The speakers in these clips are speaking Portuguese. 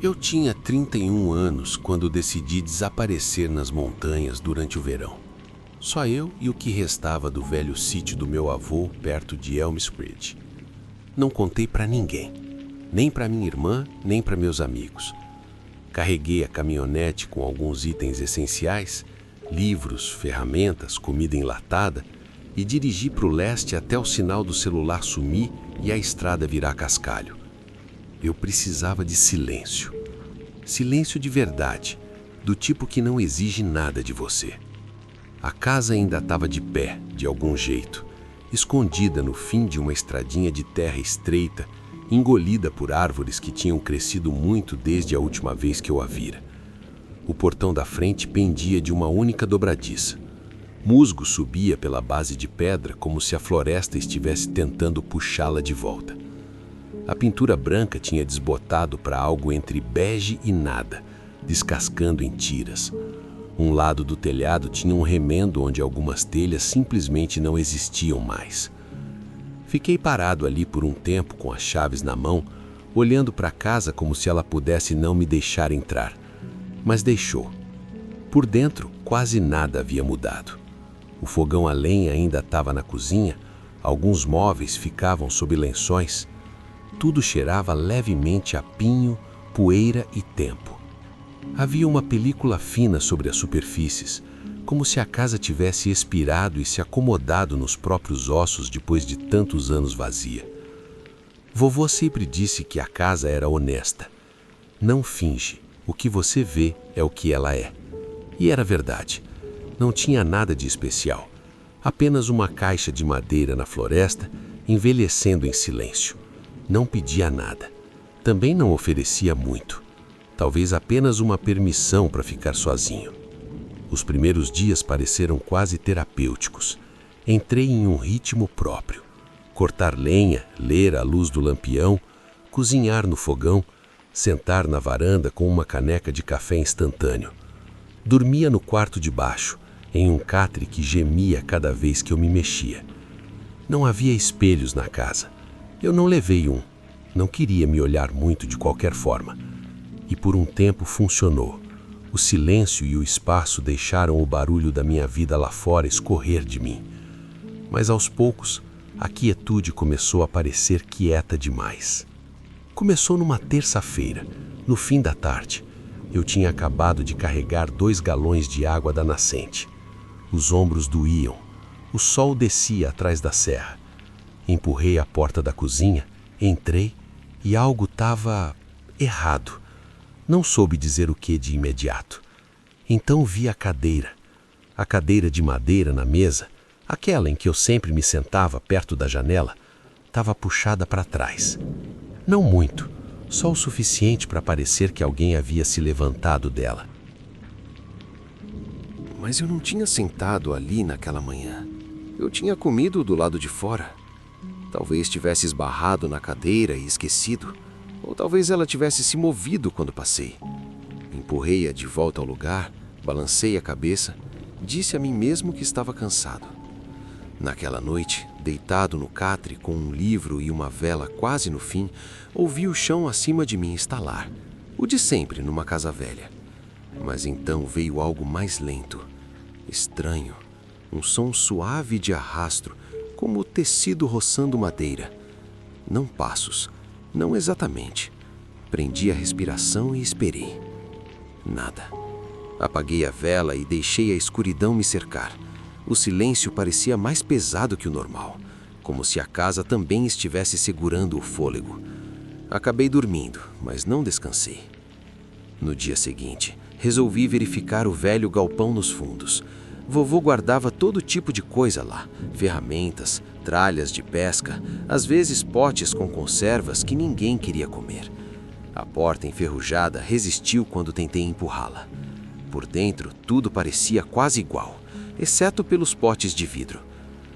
Eu tinha 31 anos quando decidi desaparecer nas montanhas durante o verão. Só eu e o que restava do velho sítio do meu avô perto de Elmscridge. Não contei para ninguém, nem para minha irmã, nem para meus amigos. Carreguei a caminhonete com alguns itens essenciais, livros, ferramentas, comida enlatada, e dirigi para o leste até o sinal do celular sumir e a estrada virar cascalho. Eu precisava de silêncio. Silêncio de verdade, do tipo que não exige nada de você. A casa ainda estava de pé, de algum jeito, escondida no fim de uma estradinha de terra estreita, engolida por árvores que tinham crescido muito desde a última vez que eu a vira. O portão da frente pendia de uma única dobradiça. Musgo subia pela base de pedra como se a floresta estivesse tentando puxá-la de volta. A pintura branca tinha desbotado para algo entre bege e nada, descascando em tiras. Um lado do telhado tinha um remendo onde algumas telhas simplesmente não existiam mais. Fiquei parado ali por um tempo com as chaves na mão, olhando para a casa como se ela pudesse não me deixar entrar. Mas deixou. Por dentro, quase nada havia mudado. O fogão a lenha ainda estava na cozinha, alguns móveis ficavam sob lençóis. Tudo cheirava levemente a pinho, poeira e tempo. Havia uma película fina sobre as superfícies, como se a casa tivesse expirado e se acomodado nos próprios ossos depois de tantos anos vazia. Vovô sempre disse que a casa era honesta. Não finge, o que você vê é o que ela é. E era verdade. Não tinha nada de especial. Apenas uma caixa de madeira na floresta, envelhecendo em silêncio. Não pedia nada. Também não oferecia muito. Talvez apenas uma permissão para ficar sozinho. Os primeiros dias pareceram quase terapêuticos. Entrei em um ritmo próprio. Cortar lenha, ler à luz do lampião, cozinhar no fogão, sentar na varanda com uma caneca de café instantâneo. Dormia no quarto de baixo, em um catre que gemia cada vez que eu me mexia. Não havia espelhos na casa. Eu não levei um. Não queria me olhar muito de qualquer forma. E por um tempo funcionou. O silêncio e o espaço deixaram o barulho da minha vida lá fora escorrer de mim. Mas aos poucos, a quietude começou a parecer quieta demais. Começou numa terça-feira, no fim da tarde. Eu tinha acabado de carregar 2 galões de água da nascente. Os ombros doíam. O sol descia atrás da serra. Empurrei a porta da cozinha, entrei e algo estava errado. Não soube dizer o que de imediato. Então vi a cadeira de madeira na mesa, aquela em que eu sempre me sentava perto da janela, estava puxada para trás. Não muito, só o suficiente para parecer que alguém havia se levantado dela. Mas eu não tinha sentado ali naquela manhã. Eu tinha comido do lado de fora. Talvez tivesse esbarrado na cadeira e esquecido, ou talvez ela tivesse se movido quando passei. Empurrei-a de volta ao lugar, balancei a cabeça, disse a mim mesmo que estava cansado. Naquela noite, deitado no catre com um livro e uma vela quase no fim, ouvi o chão acima de mim estalar, o de sempre numa casa velha. Mas então veio algo mais lento, estranho, um som suave de arrasto, como tecido roçando madeira. Não passos, não exatamente. Prendi a respiração e esperei. Nada. Apaguei a vela e deixei a escuridão me cercar. O silêncio parecia mais pesado que o normal, como se a casa também estivesse segurando o fôlego. Acabei dormindo, mas não descansei. No dia seguinte, resolvi verificar o velho galpão nos fundos. Vovô guardava todo tipo de coisa lá, ferramentas, tralhas de pesca, às vezes potes com conservas que ninguém queria comer. A porta enferrujada resistiu quando tentei empurrá-la. Por dentro, tudo parecia quase igual, exceto pelos potes de vidro.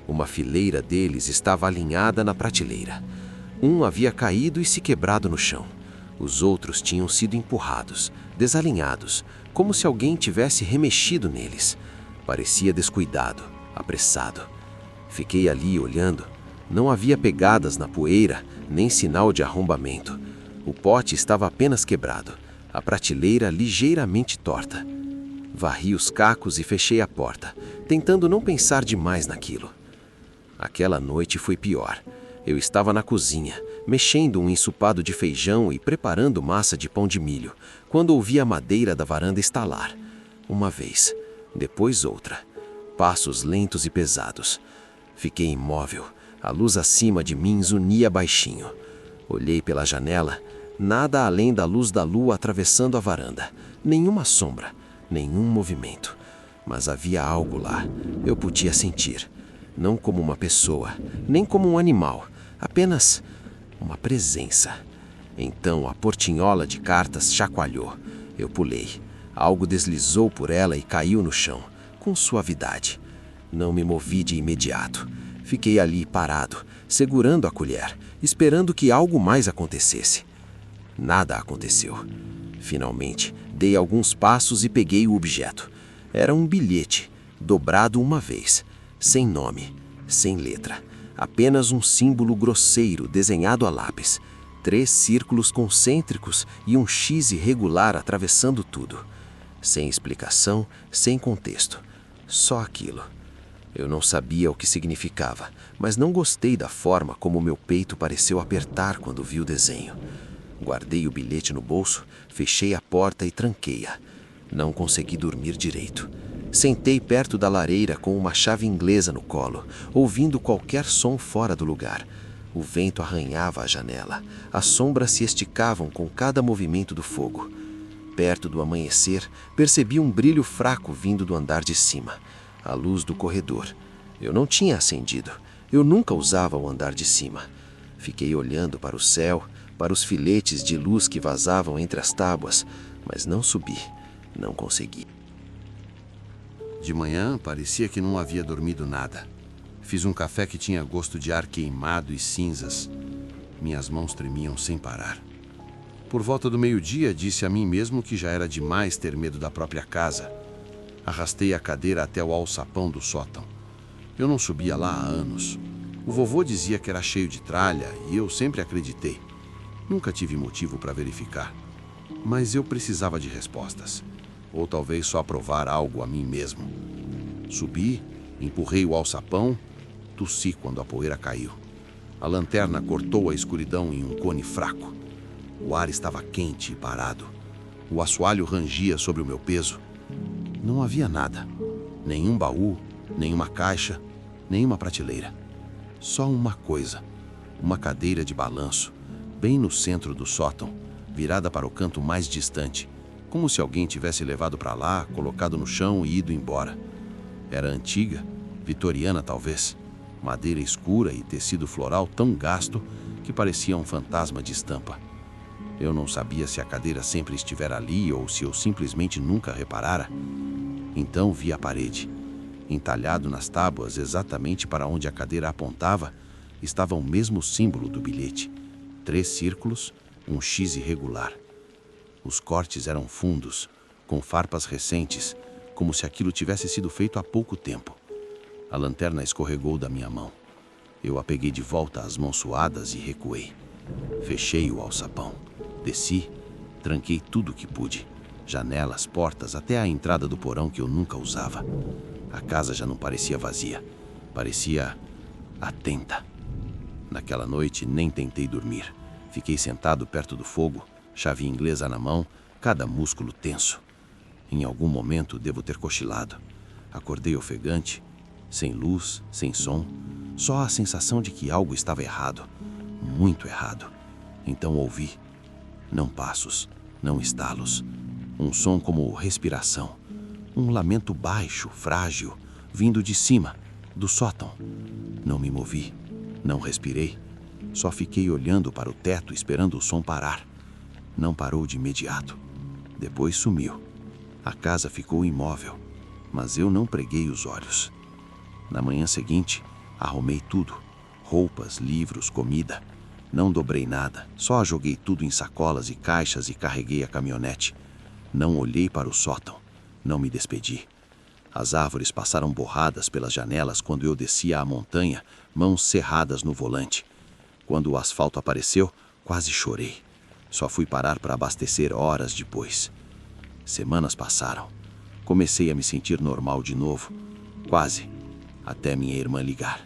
Uma fileira deles estava alinhada na prateleira. Um havia caído e se quebrado no chão. Os outros tinham sido empurrados, desalinhados, como se alguém tivesse remexido neles. Parecia descuidado, apressado. Fiquei ali olhando. Não havia pegadas na poeira, nem sinal de arrombamento. O pote estava apenas quebrado, a prateleira ligeiramente torta. Varri os cacos e fechei a porta, tentando não pensar demais naquilo. Aquela noite foi pior. Eu estava na cozinha, mexendo um ensopado de feijão e preparando massa de pão de milho, quando ouvi a madeira da varanda estalar. Uma vez, depois outra. Passos lentos e pesados. Fiquei imóvel. A luz acima de mim zunia baixinho. Olhei pela janela, nada além da luz da lua atravessando a varanda. Nenhuma sombra, nenhum movimento. Mas havia algo lá. Eu podia sentir. Não como uma pessoa, nem como um animal. Apenas uma presença. Então a portinhola de cartas chacoalhou. Eu pulei. Algo deslizou por ela e caiu no chão, com suavidade. Não me movi de imediato. Fiquei ali parado, segurando a colher, esperando que algo mais acontecesse. Nada aconteceu. Finalmente, dei alguns passos e peguei o objeto. Era um bilhete, dobrado uma vez, sem nome, sem letra. Apenas um símbolo grosseiro desenhado a lápis. 3 círculos concêntricos e um X irregular atravessando tudo. Sem explicação, sem contexto. Só aquilo. Eu não sabia o que significava, mas não gostei da forma como meu peito pareceu apertar quando vi o desenho. Guardei o bilhete no bolso, fechei a porta e tranquei-a. Não consegui dormir direito. Sentei perto da lareira com uma chave inglesa no colo, ouvindo qualquer som fora do lugar. O vento arranhava a janela. As sombras se esticavam com cada movimento do fogo. Perto do amanhecer, percebi um brilho fraco vindo do andar de cima. A luz do corredor. Eu não tinha acendido. Eu nunca usava o andar de cima. Fiquei olhando para o céu, para os filetes de luz que vazavam entre as tábuas, mas não subi. Não consegui. De manhã, parecia que não havia dormido nada. Fiz um café que tinha gosto de ar queimado e cinzas. Minhas mãos tremiam sem parar. Por volta do meio-dia, disse a mim mesmo que já era demais ter medo da própria casa. Arrastei a cadeira até o alçapão do sótão. Eu não subia lá há anos. O vovô dizia que era cheio de tralha e eu sempre acreditei. Nunca tive motivo para verificar. Mas eu precisava de respostas. Ou talvez só provar algo a mim mesmo. Subi, empurrei o alçapão, tossi quando a poeira caiu. A lanterna cortou a escuridão em um cone fraco. O ar estava quente e parado. O assoalho rangia sobre o meu peso. Não havia nada. Nenhum baú, nenhuma caixa, nenhuma prateleira. Só uma coisa. Uma cadeira de balanço, bem no centro do sótão, virada para o canto mais distante, como se alguém tivesse levado para lá, colocado no chão e ido embora. Era antiga, vitoriana talvez, madeira escura e tecido floral tão gasto que parecia um fantasma de estampa. Eu não sabia se a cadeira sempre estivera ali ou se eu simplesmente nunca reparara. Então vi a parede. Entalhado nas tábuas, exatamente para onde a cadeira apontava, estava o mesmo símbolo do bilhete. 3 círculos, um X irregular. Os cortes eram fundos, com farpas recentes, como se aquilo tivesse sido feito há pouco tempo. A lanterna escorregou da minha mão. Eu a peguei de volta às mãos suadas e recuei. Fechei o alçapão. Desci, tranquei tudo o que pude. Janelas, portas, até a entrada do porão que eu nunca usava. A casa já não parecia vazia. Parecia atenta. Naquela noite nem tentei dormir. Fiquei sentado perto do fogo, chave inglesa na mão, cada músculo tenso. Em algum momento devo ter cochilado. Acordei ofegante, sem luz, sem som, só a sensação de que algo estava errado, muito errado. Então ouvi. Não passos, não estalos. Um som como respiração. Um lamento baixo, frágil, vindo de cima, do sótão. Não me movi, não respirei. Só fiquei olhando para o teto esperando o som parar. Não parou de imediato. Depois sumiu. A casa ficou imóvel, mas eu não preguei os olhos. Na manhã seguinte, arrumei tudo. Roupas, livros, comida. Não dobrei nada, só joguei tudo em sacolas e caixas e carreguei a caminhonete. Não olhei para o sótão. Não me despedi. As árvores passaram borradas pelas janelas quando eu descia a montanha, mãos cerradas no volante. Quando o asfalto apareceu, quase chorei. Só fui parar para abastecer horas depois. Semanas passaram. Comecei a me sentir normal de novo. Quase. Até minha irmã ligar.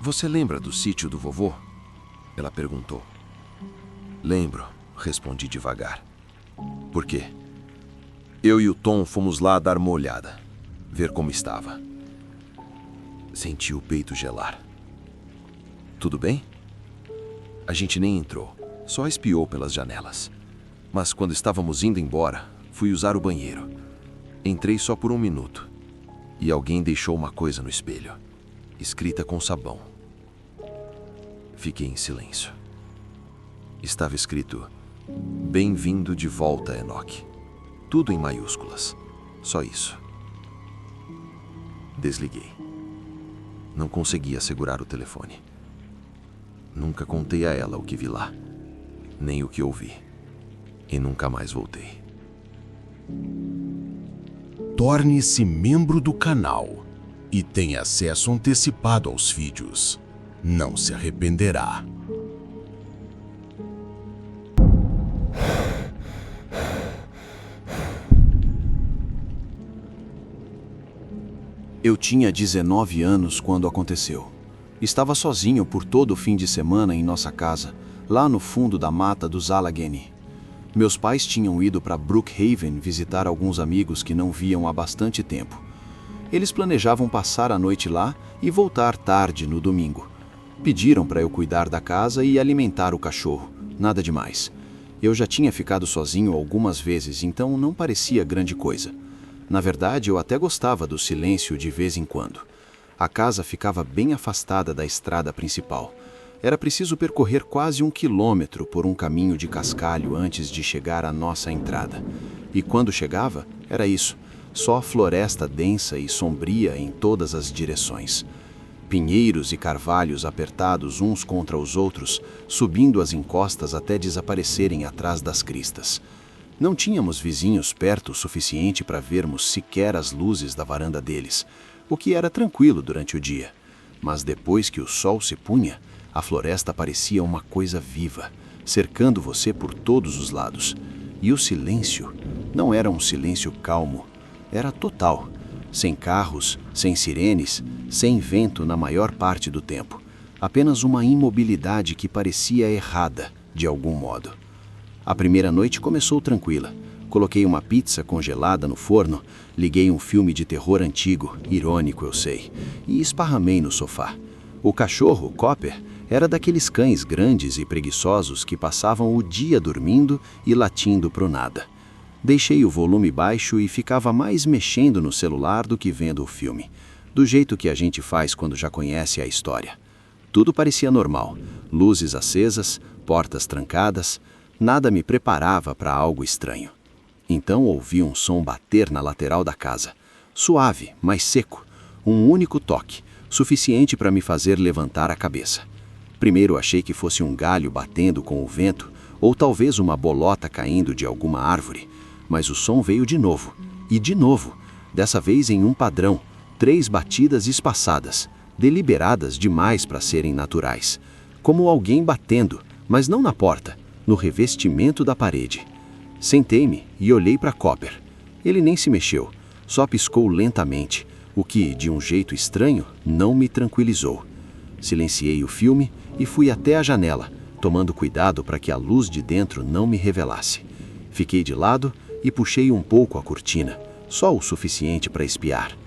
Você lembra do sítio do vovô? Ela perguntou. Lembro, respondi devagar. Por quê? Eu e o Tom fomos lá dar uma olhada, ver como estava. Senti o peito gelar. Tudo bem? A gente nem entrou, só espiou pelas janelas. Mas quando estávamos indo embora, fui usar o banheiro. Entrei só por 1 minuto. E alguém deixou uma coisa no espelho, escrita com sabão. Fiquei em silêncio. Estava escrito: Bem-vindo de volta, Enoch. Tudo em maiúsculas. Só isso. Desliguei. Não conseguia segurar o telefone. Nunca contei a ela o que vi lá, nem o que ouvi. E nunca mais voltei. Torne-se membro do canal e tenha acesso antecipado aos vídeos. Não se arrependerá. Eu tinha 19 anos quando aconteceu. Estava sozinho por todo o fim de semana em nossa casa, lá no fundo da mata dos Allegheny. Meus pais tinham ido para Brookhaven visitar alguns amigos que não viam há bastante tempo. Eles planejavam passar a noite lá e voltar tarde no domingo. Pediram para eu cuidar da casa e alimentar o cachorro, nada demais. Eu já tinha ficado sozinho algumas vezes, então não parecia grande coisa. Na verdade, eu até gostava do silêncio de vez em quando. A casa ficava bem afastada da estrada principal. Era preciso percorrer quase 1 quilômetro por um caminho de cascalho antes de chegar à nossa entrada. E quando chegava, era isso, só floresta densa e sombria em todas as direções. Pinheiros e carvalhos apertados uns contra os outros, subindo as encostas até desaparecerem atrás das cristas. Não tínhamos vizinhos perto o suficiente para vermos sequer as luzes da varanda deles, o que era tranquilo durante o dia. Mas depois que o sol se punha, a floresta parecia uma coisa viva, cercando você por todos os lados. E o silêncio não era um silêncio calmo, era total, sem carros, sem sirenes, sem vento na maior parte do tempo. Apenas uma imobilidade que parecia errada, de algum modo. A primeira noite começou tranquila. Coloquei uma pizza congelada no forno, liguei um filme de terror antigo, irônico eu sei, e esparramei no sofá. O cachorro, Copper, era daqueles cães grandes e preguiçosos que passavam o dia dormindo e latindo pro nada. Deixei o volume baixo e ficava mais mexendo no celular do que vendo o filme, do jeito que a gente faz quando já conhece a história. Tudo parecia normal, luzes acesas, portas trancadas, nada me preparava para algo estranho. Então ouvi um som bater na lateral da casa, suave, mas seco, um único toque, suficiente para me fazer levantar a cabeça. Primeiro achei que fosse um galho batendo com o vento, ou talvez uma bolota caindo de alguma árvore, mas o som veio de novo, e de novo, dessa vez em um padrão, 3 batidas espaçadas, deliberadas demais para serem naturais, como alguém batendo, mas não na porta, no revestimento da parede. Sentei-me e olhei para Copper. Ele nem se mexeu, só piscou lentamente, o que, de um jeito estranho, não me tranquilizou. Silenciei o filme e fui até a janela, tomando cuidado para que a luz de dentro não me revelasse. Fiquei de lado e puxei um pouco a cortina, só o suficiente para espiar.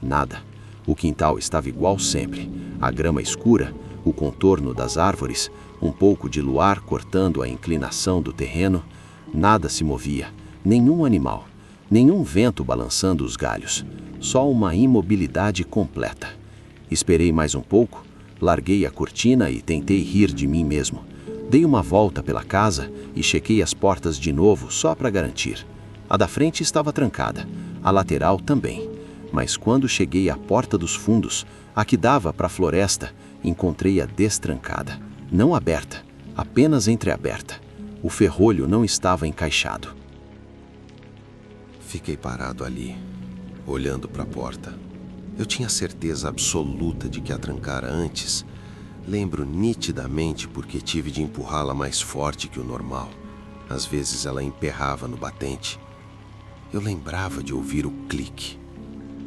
Nada. O quintal estava igual sempre, a grama escura, o contorno das árvores, um pouco de luar cortando a inclinação do terreno. Nada se movia, nenhum animal, nenhum vento balançando os galhos, só uma imobilidade completa. Esperei mais um pouco, larguei a cortina e tentei rir de mim mesmo. Dei uma volta pela casa e chequei as portas de novo só para garantir. A da frente estava trancada, a lateral também. Mas quando cheguei à porta dos fundos, a que dava para a floresta, encontrei-a destrancada, não aberta, apenas entreaberta. O ferrolho não estava encaixado. Fiquei parado ali, olhando para a porta. Eu tinha certeza absoluta de que a trancara antes, Lembro nitidamente porque tive de empurrá-la mais forte que o normal. Às vezes ela emperrava no batente. Eu lembrava de ouvir o clique.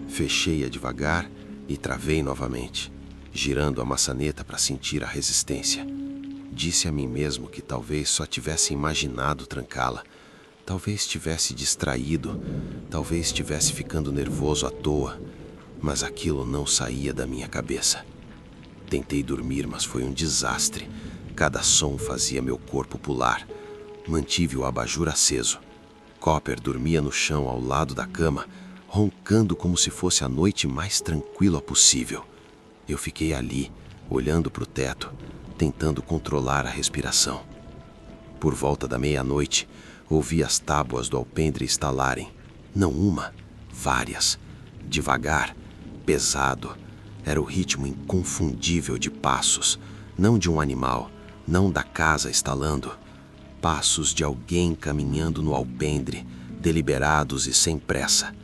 Fechei-a devagar e travei novamente, girando a maçaneta para sentir a resistência. Disse a mim mesmo que talvez só tivesse imaginado trancá-la. Talvez tivesse distraído, talvez estivesse ficando nervoso à toa, mas aquilo não saía da minha cabeça. Tentei dormir, mas foi um desastre. Cada som fazia meu corpo pular. Mantive o abajur aceso. Copper dormia no chão ao lado da cama, roncando como se fosse a noite mais tranquila possível. Eu fiquei ali, olhando para o teto, tentando controlar a respiração. Por volta da meia-noite, ouvi as tábuas do alpendre estalarem. Não uma, várias. Devagar, pesado. Era o ritmo inconfundível de passos, não de um animal, não da casa estalando. Passos de alguém caminhando no alpendre, deliberados e sem pressa.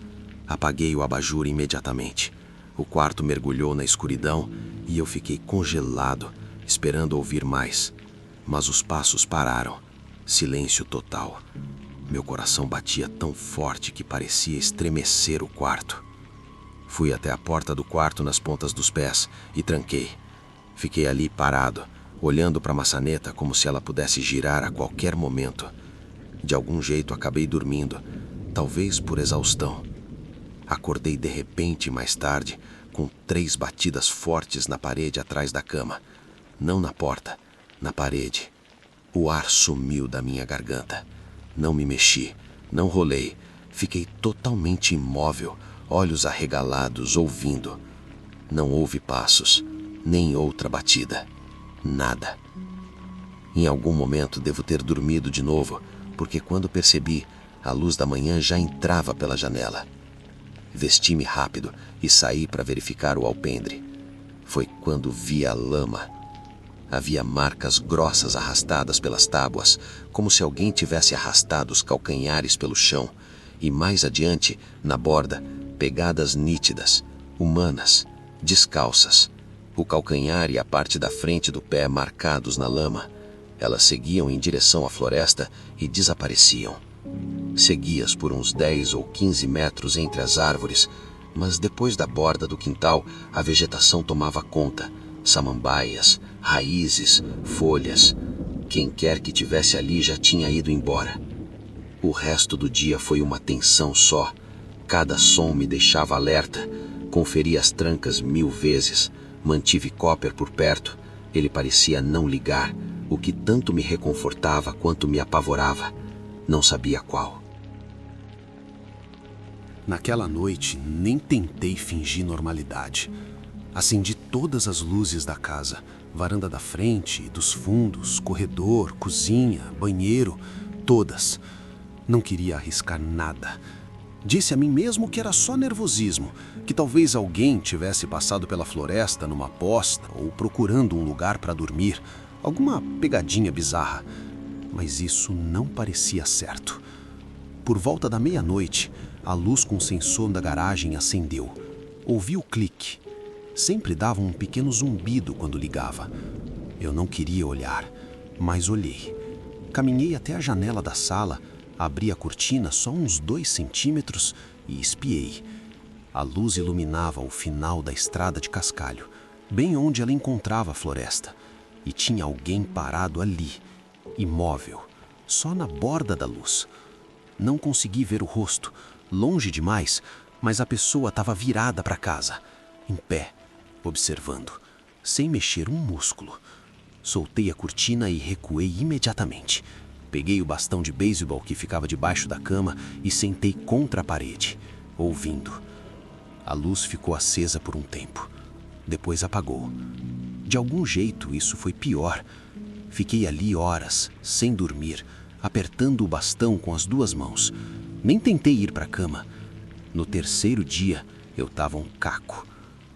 Apaguei o abajur imediatamente. O quarto mergulhou na escuridão e eu fiquei congelado, esperando ouvir mais. Mas os passos pararam. Silêncio total. Meu coração batia tão forte que parecia estremecer o quarto. Fui até a porta do quarto nas pontas dos pés e tranquei. Fiquei ali parado, olhando para a maçaneta como se ela pudesse girar a qualquer momento. De algum jeito acabei dormindo, talvez por exaustão. Acordei de repente mais tarde, com 3 batidas fortes na parede atrás da cama. Não na porta, na parede. O ar sumiu da minha garganta. Não me mexi, não rolei. Fiquei totalmente imóvel, olhos arregalados, ouvindo. Não houve passos, nem outra batida. Nada. Em algum momento devo ter dormido de novo, porque quando percebi, a luz da manhã já entrava pela janela. Vesti-me rápido e saí para verificar o alpendre. Foi quando vi a lama. Havia marcas grossas arrastadas pelas tábuas, como se alguém tivesse arrastado os calcanhares pelo chão, e mais adiante, na borda, pegadas nítidas, humanas, descalças. O calcanhar e a parte da frente do pé marcados na lama. Elas seguiam em direção à floresta e desapareciam. Segui-as por uns 10 ou 15 metros entre as árvores, mas depois da borda do quintal, a vegetação tomava conta. Samambaias, raízes, folhas. Quem quer que tivesse ali já tinha ido embora. O resto do dia foi uma tensão só. Cada som me deixava alerta. Conferi as trancas 1000 vezes. Mantive Copper por perto. Ele parecia não ligar, o que tanto me reconfortava quanto me apavorava. Não sabia qual. Naquela noite, nem tentei fingir normalidade. Acendi todas as luzes da casa, varanda da frente, dos fundos, corredor, cozinha, banheiro, todas. Não queria arriscar nada. Disse a mim mesmo que era só nervosismo, que talvez alguém tivesse passado pela floresta numa aposta ou procurando um lugar para dormir, alguma pegadinha bizarra. Mas isso não parecia certo. Por volta da meia-noite, a luz com sensor da garagem acendeu. Ouvi o clique. Sempre dava um pequeno zumbido quando ligava. Eu não queria olhar, mas olhei. Caminhei até a janela da sala, abri a cortina só uns 2 centímetros e espiei. A luz iluminava o final da estrada de cascalho, bem onde ela encontrava a floresta. E tinha alguém parado ali, imóvel, só na borda da luz. Não consegui ver o rosto, longe demais, mas a pessoa estava virada para casa, em pé, observando, sem mexer um músculo. Soltei a cortina e recuei imediatamente. Peguei o bastão de beisebol que ficava debaixo da cama e sentei contra a parede, ouvindo. A luz ficou acesa por um tempo. Depois apagou. De algum jeito, isso foi pior. Fiquei ali horas, sem dormir, apertando o bastão com as 2 mãos. Nem tentei ir para a cama. No 3º dia, eu estava um caco.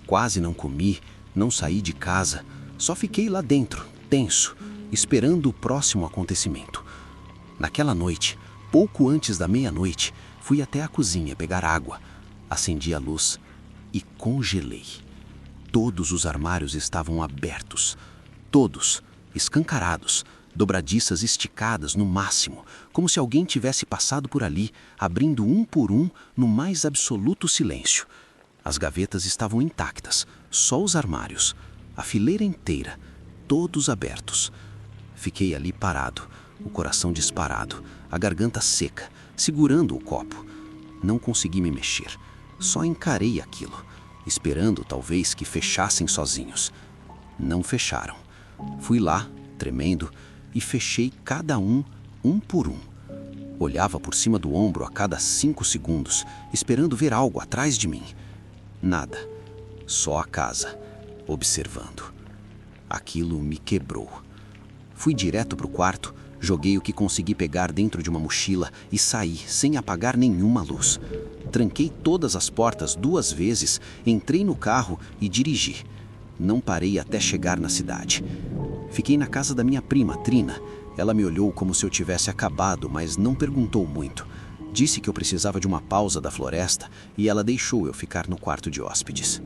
Quase não comi, não saí de casa. Só fiquei lá dentro, tenso, esperando o próximo acontecimento. Naquela noite, pouco antes da meia-noite, fui até a cozinha pegar água. Acendi a luz e congelei. Todos os armários estavam abertos. Todos, escancarados, dobradiças esticadas no máximo, como se alguém tivesse passado por ali, abrindo um por um no mais absoluto silêncio. As gavetas estavam intactas, só os armários, a fileira inteira, todos abertos. Fiquei ali parado, o coração disparado, a garganta seca, segurando o copo. Não consegui me mexer, só encarei aquilo, esperando talvez que fechassem sozinhos. Não fecharam. Fui lá, tremendo, e fechei cada um por um. Olhava por cima do ombro a cada 5 segundos, esperando ver algo atrás de mim. Nada, só a casa, observando. Aquilo me quebrou. Fui direto para o quarto, joguei o que consegui pegar dentro de uma mochila e saí sem apagar nenhuma luz. Tranquei todas as portas 2 vezes, entrei no carro e dirigi. Não parei até chegar na cidade. Fiquei na casa da minha prima, Trina. Ela me olhou como se eu tivesse acabado, mas não perguntou muito. Disse que eu precisava de uma pausa da floresta e ela deixou eu ficar no quarto de hóspedes.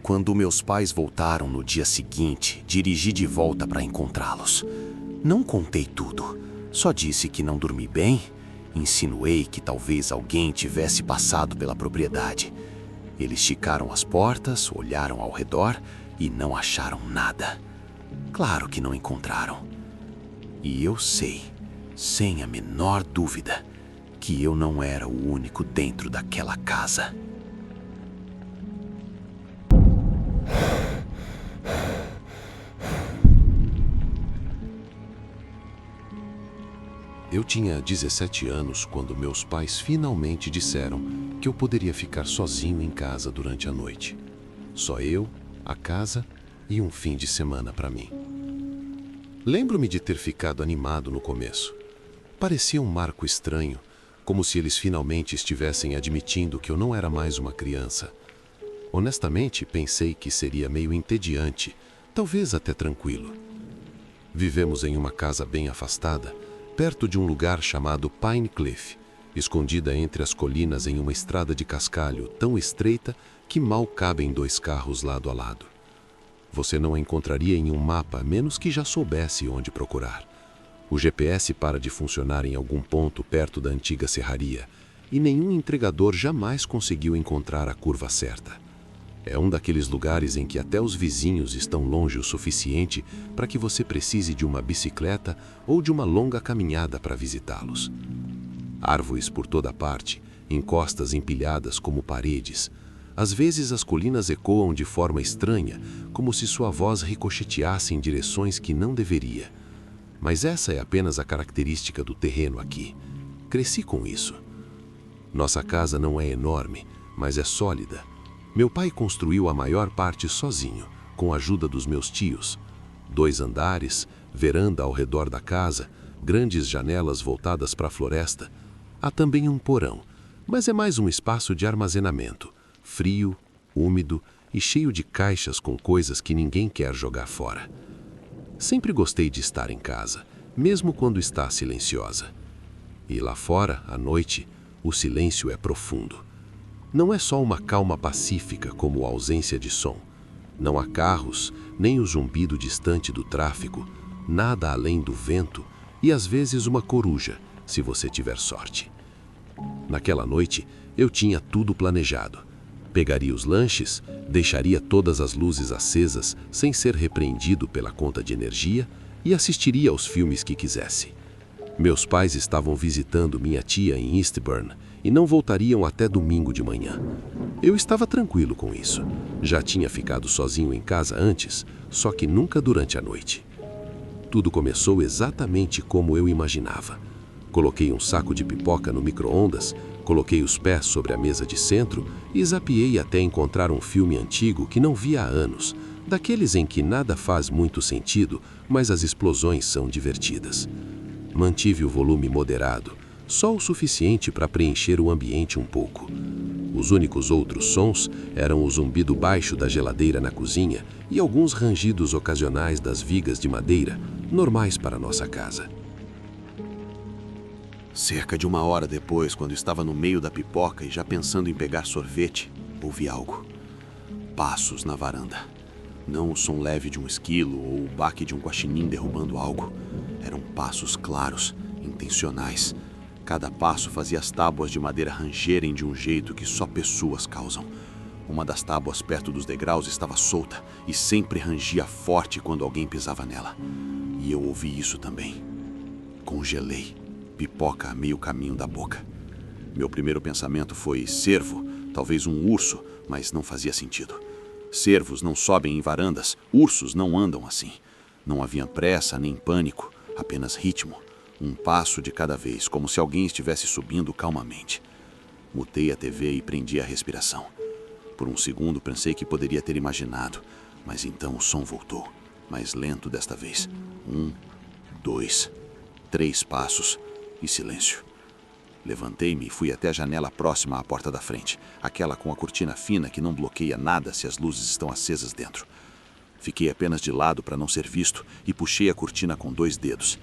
Quando meus pais voltaram no dia seguinte, dirigi de volta para encontrá-los. Não contei tudo, só disse que não dormi bem, insinuei que talvez alguém tivesse passado pela propriedade. Eles esticaram as portas, olharam ao redor e não acharam nada. Claro que não encontraram. E eu sei, sem a menor dúvida, que eu não era o único dentro daquela casa. Eu tinha 17 anos quando meus pais finalmente disseram que eu poderia ficar sozinho em casa durante a noite. Só eu, a casa e um fim de semana para mim. Lembro-me de ter ficado animado no começo. Parecia um marco estranho, como se eles finalmente estivessem admitindo que eu não era mais uma criança. Honestamente, pensei que seria meio entediante, talvez até tranquilo. Vivemos em uma casa bem afastada, perto de um lugar chamado Pine Cliff, escondida entre as colinas em uma estrada de cascalho tão estreita que mal cabem 2 carros lado a lado. Você não a encontraria em um mapa, a menos que já soubesse onde procurar. O GPS para de funcionar em algum ponto perto da antiga serraria, e nenhum entregador jamais conseguiu encontrar a curva certa. É um daqueles lugares em que até os vizinhos estão longe o suficiente para que você precise de uma bicicleta ou de uma longa caminhada para visitá-los. Árvores por toda parte, encostas empilhadas como paredes. Às vezes as colinas ecoam de forma estranha, como se sua voz ricocheteasse em direções que não deveria. Mas essa é apenas a característica do terreno aqui. Cresci com isso. Nossa casa não é enorme, mas é sólida. Meu pai construiu a maior parte sozinho, com a ajuda dos meus tios. 2 andares, veranda ao redor da casa, grandes janelas voltadas para a floresta. Há também um porão, mas é mais um espaço de armazenamento, frio, úmido e cheio de caixas com coisas que ninguém quer jogar fora. Sempre gostei de estar em casa, mesmo quando está silenciosa. E lá fora, à noite, o silêncio é profundo. Não é só uma calma pacífica como a ausência de som. Não há carros, nem o zumbido distante do tráfego, nada além do vento e às vezes uma coruja, se você tiver sorte. Naquela noite, eu tinha tudo planejado. Pegaria os lanches, deixaria todas as luzes acesas sem ser repreendido pela conta de energia e assistiria aos filmes que quisesse. Meus pais estavam visitando minha tia em Eastburn e não voltariam até domingo de manhã. Eu estava tranquilo com isso. Já tinha ficado sozinho em casa antes, só que nunca durante a noite. Tudo começou exatamente como eu imaginava. Coloquei um saco de pipoca no micro-ondas, coloquei os pés sobre a mesa de centro e zapiei até encontrar um filme antigo que não via há anos, daqueles em que nada faz muito sentido, mas as explosões são divertidas. Mantive o volume moderado, só o suficiente para preencher o ambiente um pouco. Os únicos outros sons eram o zumbido baixo da geladeira na cozinha e alguns rangidos ocasionais das vigas de madeira, normais para nossa casa. Cerca de 1 hora depois, quando estava no meio da pipoca e já pensando em pegar sorvete, ouvi algo. Passos na varanda. Não o som leve de um esquilo ou o baque de um guaxinim derrubando algo. Eram passos claros, intencionais. Cada passo fazia as tábuas de madeira rangerem de um jeito que só pessoas causam. Uma das tábuas perto dos degraus estava solta e sempre rangia forte quando alguém pisava nela. E eu ouvi isso também. Congelei, pipoca a meio caminho da boca. Meu primeiro pensamento foi cervo, talvez um urso, mas não fazia sentido. Cervos não sobem em varandas, ursos não andam assim. Não havia pressa nem pânico, apenas ritmo. Um passo de cada vez, como se alguém estivesse subindo calmamente. Mutei a TV e prendi a respiração. Por um segundo pensei que poderia ter imaginado, mas então o som voltou, mais lento desta vez. 1, 2, 3 passos e silêncio. Levantei-me e fui até a janela próxima à porta da frente, aquela com a cortina fina que não bloqueia nada se as luzes estão acesas dentro. Fiquei apenas de lado para não ser visto e puxei a cortina com 2 dedos.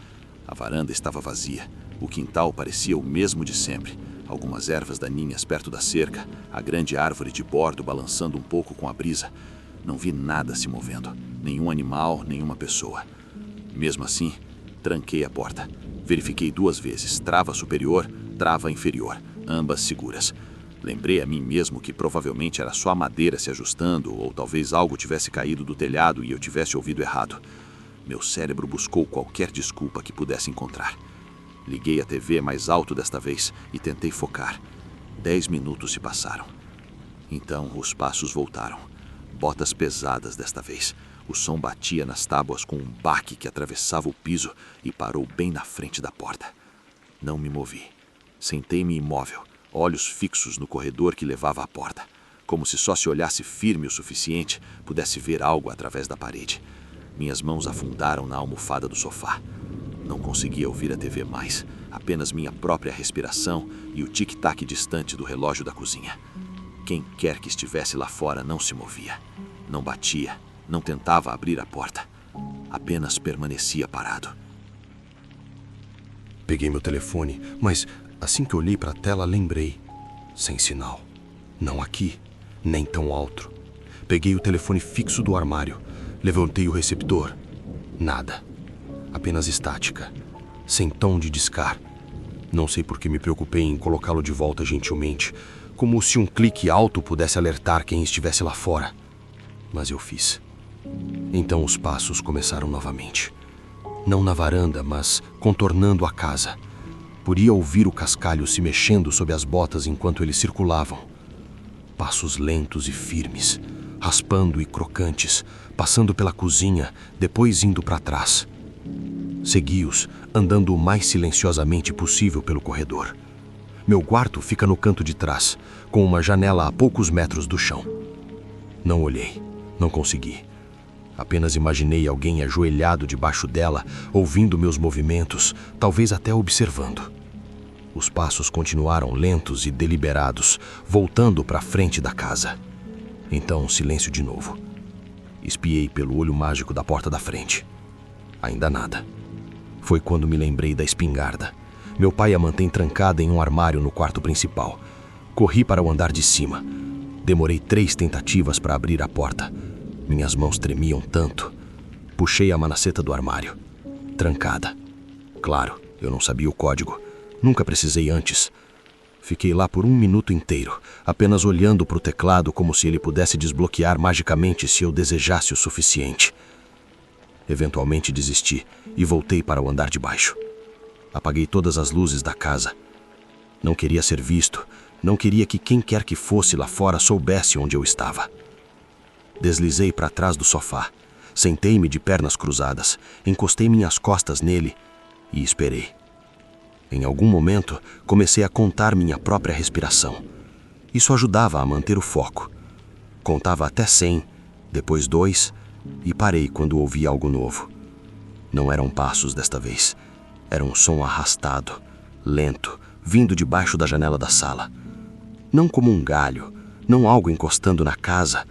A varanda estava vazia. O quintal parecia o mesmo de sempre. Algumas ervas daninhas perto da cerca, a grande árvore de bordo balançando um pouco com a brisa. Não vi nada se movendo, nenhum animal, nenhuma pessoa. Mesmo assim, tranquei a porta. Verifiquei 2 vezes, trava superior, trava inferior, ambas seguras. Lembrei a mim mesmo que provavelmente era só a madeira se ajustando ou talvez algo tivesse caído do telhado e eu tivesse ouvido errado. Meu cérebro buscou qualquer desculpa que pudesse encontrar. Liguei a TV mais alto desta vez e tentei focar. 10 minutos se passaram. Então os passos voltaram. Botas pesadas desta vez. O som batia nas tábuas com um baque que atravessava o piso e parou bem na frente da porta. Não me movi. Sentei-me imóvel, olhos fixos no corredor que levava à porta. Como se só se olhasse firme o suficiente, pudesse ver algo através da parede. Minhas mãos afundaram na almofada do sofá. Não conseguia ouvir a TV mais, apenas minha própria respiração e o tic-tac distante do relógio da cozinha. Quem quer que estivesse lá fora não se movia, não batia, não tentava abrir a porta, apenas permanecia parado. Peguei meu telefone, mas assim que olhei para a tela lembrei. Sem sinal. Não aqui, nem tão alto. Peguei o telefone fixo do armário, levantei o receptor. Nada. Apenas estática, sem tom de discar. Não sei por que me preocupei em colocá-lo de volta gentilmente, como se um clique alto pudesse alertar quem estivesse lá fora. Mas eu fiz. Então os passos começaram novamente. Não na varanda, mas contornando a casa. Podia ouvir o cascalho se mexendo sob as botas enquanto eles circulavam. Passos lentos e firmes, raspando e crocantes, passando pela cozinha, depois indo para trás. Segui-os, andando o mais silenciosamente possível pelo corredor. Meu quarto fica no canto de trás, com uma janela a poucos metros do chão. Não olhei, não consegui. Apenas imaginei alguém ajoelhado debaixo dela, ouvindo meus movimentos, talvez até observando. Os passos continuaram lentos e deliberados, voltando para a frente da casa. Então, silêncio de novo. Espiei pelo olho mágico da porta da frente. Ainda nada. Foi quando me lembrei da espingarda. Meu pai a mantém trancada em um armário no quarto principal. Corri para o andar de cima. Demorei 3 tentativas para abrir a porta. Minhas mãos tremiam tanto. Puxei a manaceta do armário. Trancada. Claro, eu não sabia o código. Nunca precisei antes. Fiquei lá por 1 minuto inteiro, apenas olhando para o teclado como se ele pudesse desbloquear magicamente se eu desejasse o suficiente. Eventualmente desisti e voltei para o andar de baixo. Apaguei todas as luzes da casa. Não queria ser visto, não queria que quem quer que fosse lá fora soubesse onde eu estava. Deslizei para trás do sofá, sentei-me de pernas cruzadas, encostei minhas costas nele e esperei. Em algum momento, comecei a contar minha própria respiração. Isso ajudava a manter o foco. Contava até 100, depois 2, e parei quando ouvi algo novo. Não eram passos desta vez. Era um som arrastado, lento, vindo debaixo da janela da sala. Não como um galho, não algo encostando na casa.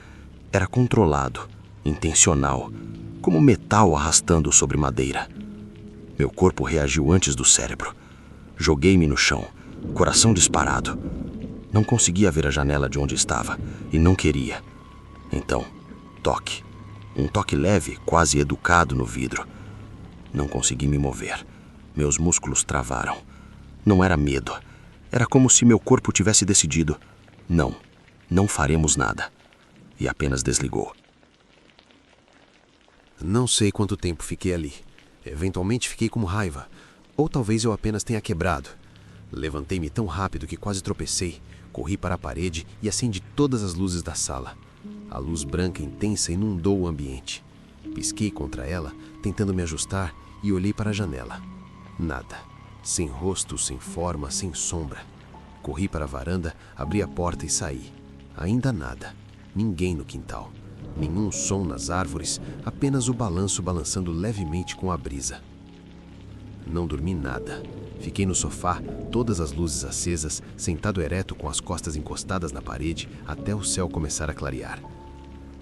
Era controlado, intencional, como metal arrastando sobre madeira. Meu corpo reagiu antes do cérebro. Joguei-me no chão, coração disparado. Não conseguia ver a janela de onde estava, e não queria. Então, toque. Um toque leve, quase educado no vidro. Não consegui me mover. Meus músculos travaram. Não era medo. Era como se meu corpo tivesse decidido: não faremos nada. E apenas desligou. Não sei quanto tempo fiquei ali. Eventualmente fiquei com raiva. Ou talvez eu apenas tenha quebrado. Levantei-me tão rápido que quase tropecei. Corri para a parede e acendi todas as luzes da sala. A luz branca intensa inundou o ambiente. Pisquei contra ela, tentando me ajustar, e olhei para a janela. Nada. Sem rosto, sem forma, sem sombra. Corri para a varanda, abri a porta e saí. Ainda nada. Ninguém no quintal. Nenhum som nas árvores, apenas o balanço balançando levemente com a brisa. Não dormi nada. Fiquei no sofá, todas as luzes acesas, sentado ereto com as costas encostadas na parede, até o céu começar a clarear.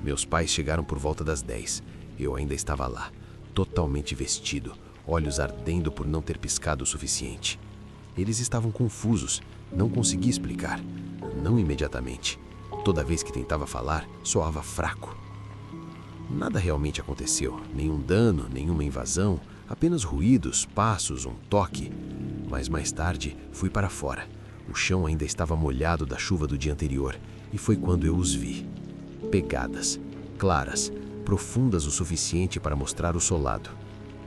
Meus pais chegaram por volta das 10. Eu ainda estava lá, totalmente vestido, olhos ardendo por não ter piscado o suficiente. Eles estavam confusos, não consegui explicar. Não imediatamente. Toda vez que tentava falar, soava fraco. Nada realmente aconteceu, nenhum dano, nenhuma invasão, apenas ruídos, passos, um toque. Mas mais tarde, fui para fora. O chão ainda estava molhado da chuva do dia anterior, e foi quando eu os vi. Pegadas, claras, profundas o suficiente para mostrar o solado.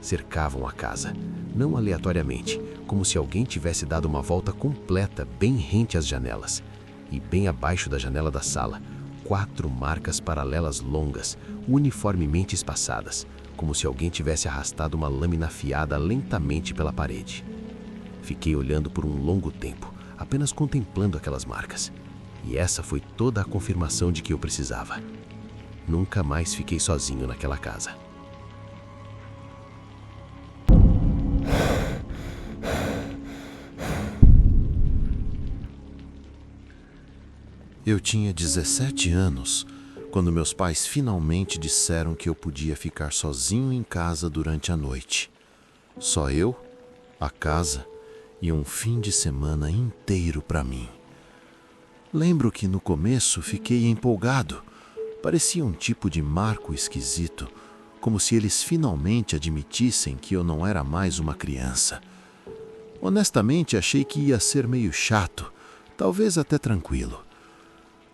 Cercavam a casa, não aleatoriamente, como se alguém tivesse dado uma volta completa bem rente às janelas. E bem abaixo da janela da sala, 4 marcas paralelas longas, uniformemente espaçadas, como se alguém tivesse arrastado uma lâmina afiada lentamente pela parede. Fiquei olhando por um longo tempo, apenas contemplando aquelas marcas. E essa foi toda a confirmação de que eu precisava. Nunca mais fiquei sozinho naquela casa. Eu tinha 17 anos quando meus pais finalmente disseram que eu podia ficar sozinho em casa durante a noite. Só eu, a casa e um fim de semana inteiro para mim. Lembro que no começo fiquei empolgado. Parecia um tipo de marco esquisito, como se eles finalmente admitissem que eu não era mais uma criança. Honestamente, achei que ia ser meio chato, talvez até tranquilo.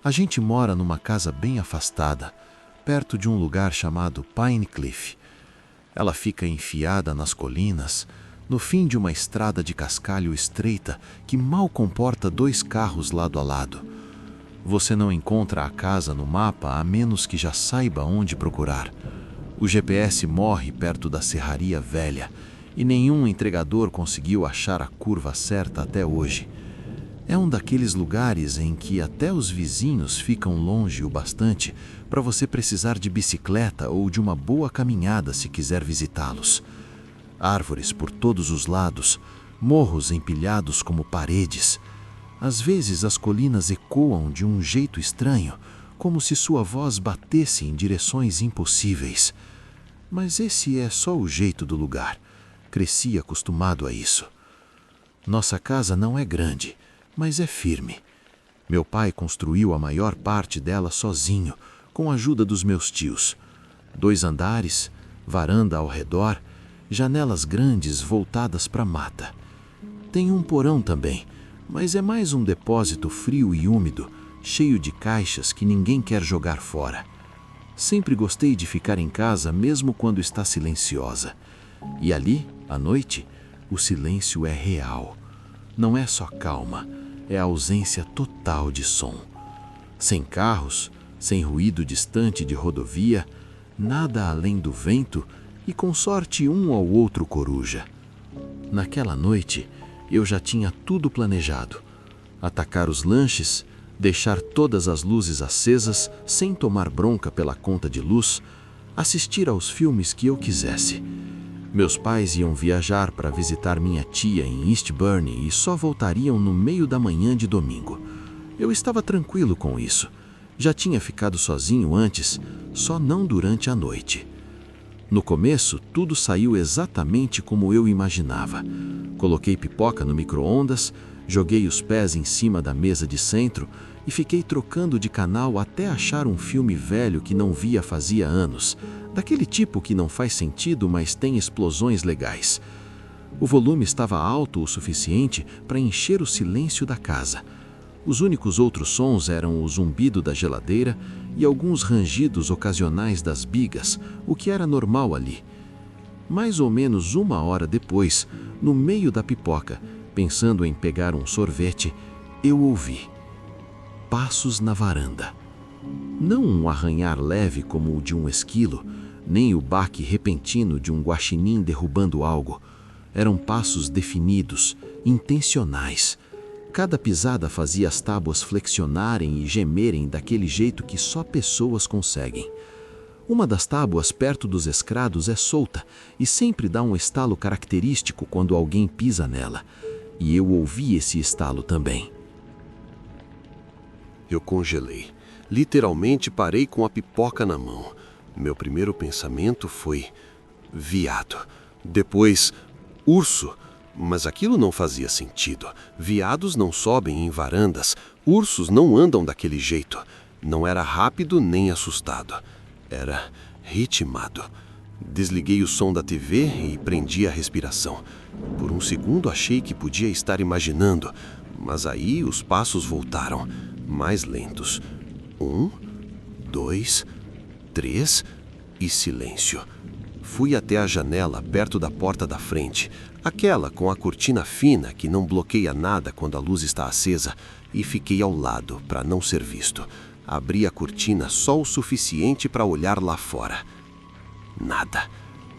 A gente mora numa casa bem afastada, perto de um lugar chamado Pine Cliff. Ela fica enfiada nas colinas, no fim de uma estrada de cascalho estreita que mal comporta 2 carros lado a lado. Você não encontra a casa no mapa a menos que já saiba onde procurar. O GPS morre perto da serraria velha e nenhum entregador conseguiu achar a curva certa até hoje. É um daqueles lugares em que até os vizinhos ficam longe o bastante para você precisar de bicicleta ou de uma boa caminhada se quiser visitá-los. Árvores por todos os lados, morros empilhados como paredes. Às vezes as colinas ecoam de um jeito estranho, como se sua voz batesse em direções impossíveis. Mas esse é só o jeito do lugar. Cresci acostumado a isso. Nossa casa não é grande, mas é firme. Meu pai construiu a maior parte dela sozinho, com a ajuda dos meus tios. 2 andares, varanda ao redor, janelas grandes voltadas para a mata. Tem um porão também, mas é mais um depósito frio e úmido, cheio de caixas que ninguém quer jogar fora. Sempre gostei de ficar em casa mesmo quando está silenciosa. E ali, à noite, o silêncio é real. Não é só calma, é a ausência total de som. Sem carros, sem ruído distante de rodovia, nada além do vento e com sorte um ou outro coruja. Naquela noite, eu já tinha tudo planejado. Atacar os lanches, deixar todas as luzes acesas sem tomar bronca pela conta de luz, assistir aos filmes que eu quisesse. Meus pais iam viajar para visitar minha tia em Eastbourne e só voltariam no meio da manhã de domingo. Eu estava tranquilo com isso. Já tinha ficado sozinho antes, só não durante a noite. No começo, tudo saiu exatamente como eu imaginava. Coloquei pipoca no micro-ondas, Joguei os pés em cima da mesa de centro e fiquei trocando de canal até achar um filme velho que não via fazia anos, daquele tipo que não faz sentido, mas tem explosões legais. O volume estava alto o suficiente para encher o silêncio da casa. Os únicos outros sons eram o zumbido da geladeira e alguns rangidos ocasionais das bigas, o que era normal ali. Mais ou menos 1 hora depois, no meio da pipoca, pensando em pegar um sorvete, eu ouvi passos na varanda. Não um arranhar leve como o de um esquilo, nem o baque repentino de um guaxinim derrubando algo. Eram passos definidos, intencionais. Cada pisada fazia as tábuas flexionarem e gemerem daquele jeito que só pessoas conseguem. Uma das tábuas perto dos escrados é solta e sempre dá um estalo característico quando alguém pisa nela. E eu ouvi esse estalo também. Eu congelei. Literalmente parei com a pipoca na mão. Meu primeiro pensamento foi viado. Depois, urso. Mas aquilo não fazia sentido. Viados não sobem em varandas. Ursos não andam daquele jeito. Não era rápido nem assustado. Era ritmado. Desliguei o som da TV e prendi a respiração. Por um segundo achei que podia estar imaginando, mas aí os passos voltaram, mais lentos. 1, 2, 3 e silêncio. Fui até a janela perto da porta da frente, aquela com a cortina fina que não bloqueia nada quando a luz está acesa, e fiquei ao lado para não ser visto. Abri a cortina só o suficiente para olhar lá fora. Nada.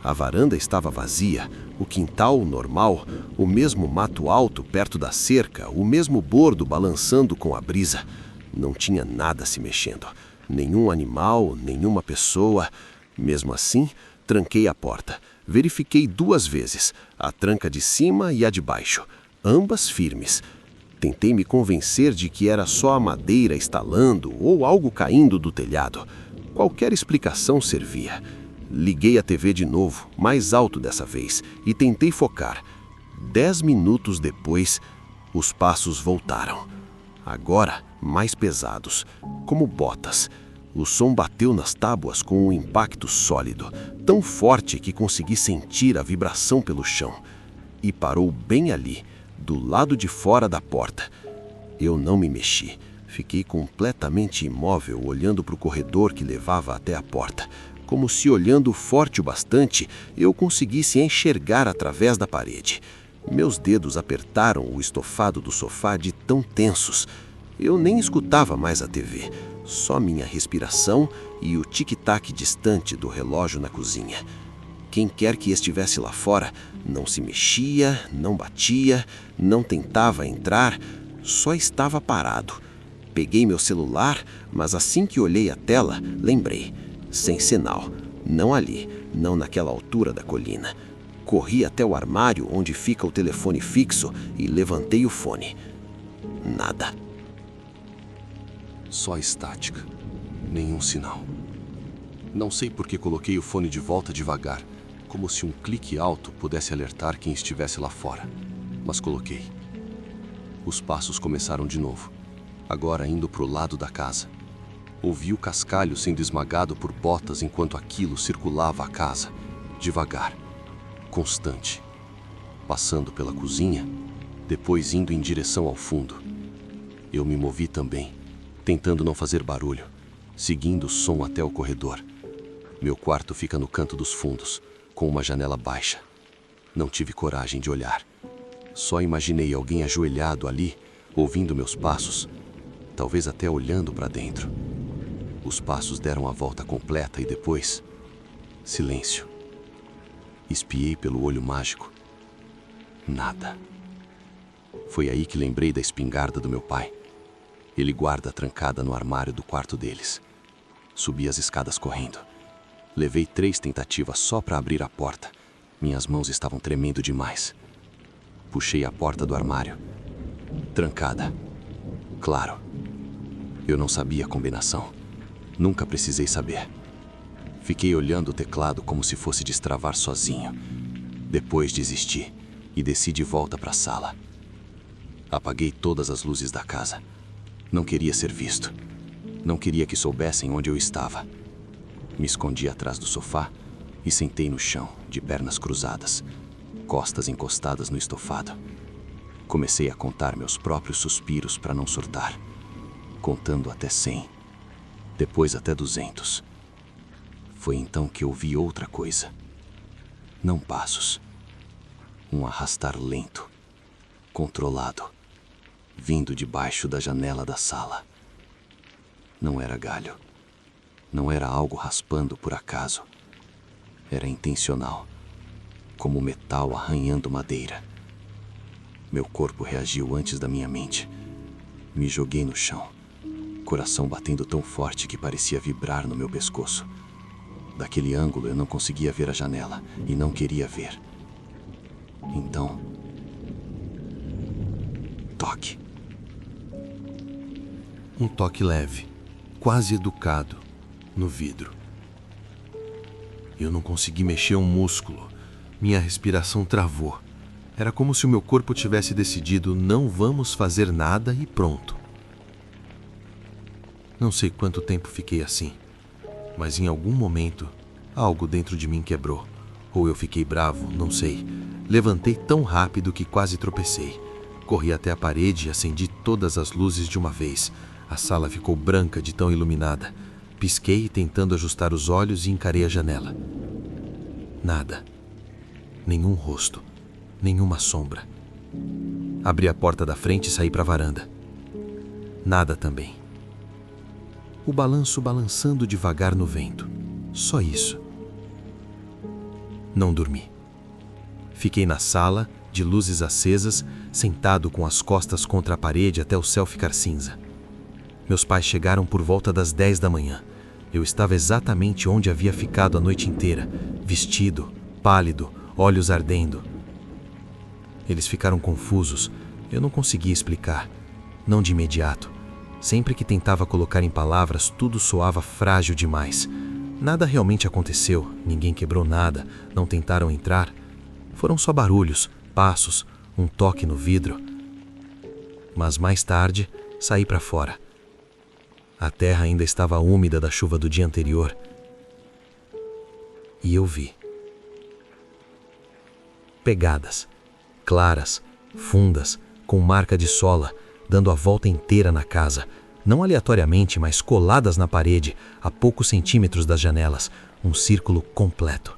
A varanda estava vazia, o quintal normal, o mesmo mato alto perto da cerca, o mesmo bordo balançando com a brisa. Não tinha nada se mexendo, nenhum animal, nenhuma pessoa. Mesmo assim, tranquei a porta. Verifiquei 2 vezes, a tranca de cima e a de baixo, ambas firmes. Tentei me convencer de que era só a madeira estalando ou algo caindo do telhado. Qualquer explicação servia. Liguei a TV de novo, mais alto dessa vez, e tentei focar. 10 minutos depois, os passos voltaram. Agora, mais pesados, como botas. O som bateu nas tábuas com um impacto sólido, tão forte que consegui sentir a vibração pelo chão. E parou bem ali, do lado de fora da porta. Eu não me mexi. Fiquei completamente imóvel, olhando para o corredor que levava até a porta. Como se olhando forte o bastante, eu conseguisse enxergar através da parede. Meus dedos apertaram o estofado do sofá de tão tensos. Eu nem escutava mais a TV, só minha respiração e o tic-tac distante do relógio na cozinha. Quem quer que estivesse lá fora não se mexia, não batia, não tentava entrar, só estava parado. Peguei meu celular, mas assim que olhei a tela, lembrei. Sem sinal. Não ali, não naquela altura da colina. Corri até o armário onde fica o telefone fixo e levantei o fone. Nada. Só estática. Nenhum sinal. Não sei por que coloquei o fone de volta devagar, como se um clique alto pudesse alertar quem estivesse lá fora. Mas coloquei. Os passos começaram de novo, agora indo para o lado da casa. Ouvi o cascalho sendo esmagado por botas enquanto aquilo circulava a casa, devagar, constante, passando pela cozinha, depois indo em direção ao fundo. Eu me movi também, tentando não fazer barulho, seguindo o som até o corredor. Meu quarto fica no canto dos fundos, com uma janela baixa. Não tive coragem de olhar. Só imaginei alguém ajoelhado ali, ouvindo meus passos, talvez até olhando para dentro. Os passos deram a volta completa e depois, silêncio. Espiei pelo olho mágico. Nada. Foi aí que lembrei da espingarda do meu pai. Ele guarda trancada no armário do quarto deles. Subi as escadas correndo. Levei 3 tentativas só para abrir a porta. Minhas mãos estavam tremendo demais. Puxei a porta do armário. Trancada. Claro. Eu não sabia a combinação. Nunca precisei saber. Fiquei olhando o teclado como se fosse destravar sozinho. Depois desisti e desci de volta para a sala. Apaguei todas as luzes da casa. Não queria ser visto. Não queria que soubessem onde eu estava. Me escondi atrás do sofá e sentei no chão, de pernas cruzadas, costas encostadas no estofado. Comecei a contar meus próprios suspiros para não surtar, contando até 100, depois até 200. Foi então que eu vi outra coisa. Não passos. Um arrastar lento, controlado, vindo debaixo da janela da sala. Não era galho. Não era algo raspando por acaso. Era intencional, como metal arranhando madeira. Meu corpo reagiu antes da minha mente. Me joguei no chão, coração batendo tão forte que parecia vibrar no meu pescoço. Daquele ângulo eu não conseguia ver a janela e não queria ver. Então, toque. Um toque leve, quase educado, no vidro. Eu não consegui mexer um músculo. Minha respiração travou. Era como se o meu corpo tivesse decidido: não vamos fazer nada e pronto. Não sei quanto tempo fiquei assim, mas em algum momento, algo dentro de mim quebrou. Ou eu fiquei bravo, não sei. Levantei tão rápido que quase tropecei. Corri até a parede e acendi todas as luzes de uma vez. A sala ficou branca de tão iluminada. Pisquei, tentando ajustar os olhos, e encarei a janela. Nada. Nenhum rosto. Nenhuma sombra. Abri a porta da frente e saí para a varanda. Nada também. O balanço balançando devagar no vento. Só isso. Não dormi. Fiquei na sala, de luzes acesas, sentado com as costas contra a parede até o céu ficar cinza. Meus pais chegaram por volta das 10 da manhã. Eu estava exatamente onde havia ficado a noite inteira, vestido, pálido, olhos ardendo. Eles ficaram confusos. Eu não conseguia explicar. Não de imediato. Sempre que tentava colocar em palavras, tudo soava frágil demais. Nada realmente aconteceu, ninguém quebrou nada, não tentaram entrar. Foram só barulhos, passos, um toque no vidro. Mas mais tarde, saí para fora. A terra ainda estava úmida da chuva do dia anterior. E eu vi. Pegadas, claras, fundas, com marca de sola, dando a volta inteira na casa, não aleatoriamente, mas coladas na parede, a poucos centímetros das janelas, um círculo completo.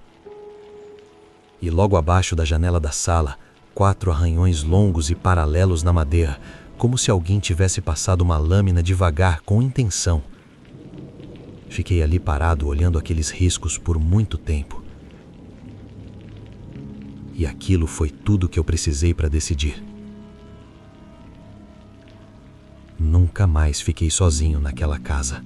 E logo abaixo da janela da sala, 4 arranhões longos e paralelos na madeira, como se alguém tivesse passado uma lâmina devagar, com intenção. Fiquei ali parado, olhando aqueles riscos por muito tempo. E aquilo foi tudo que eu precisei para decidir. Nunca mais fiquei sozinho naquela casa.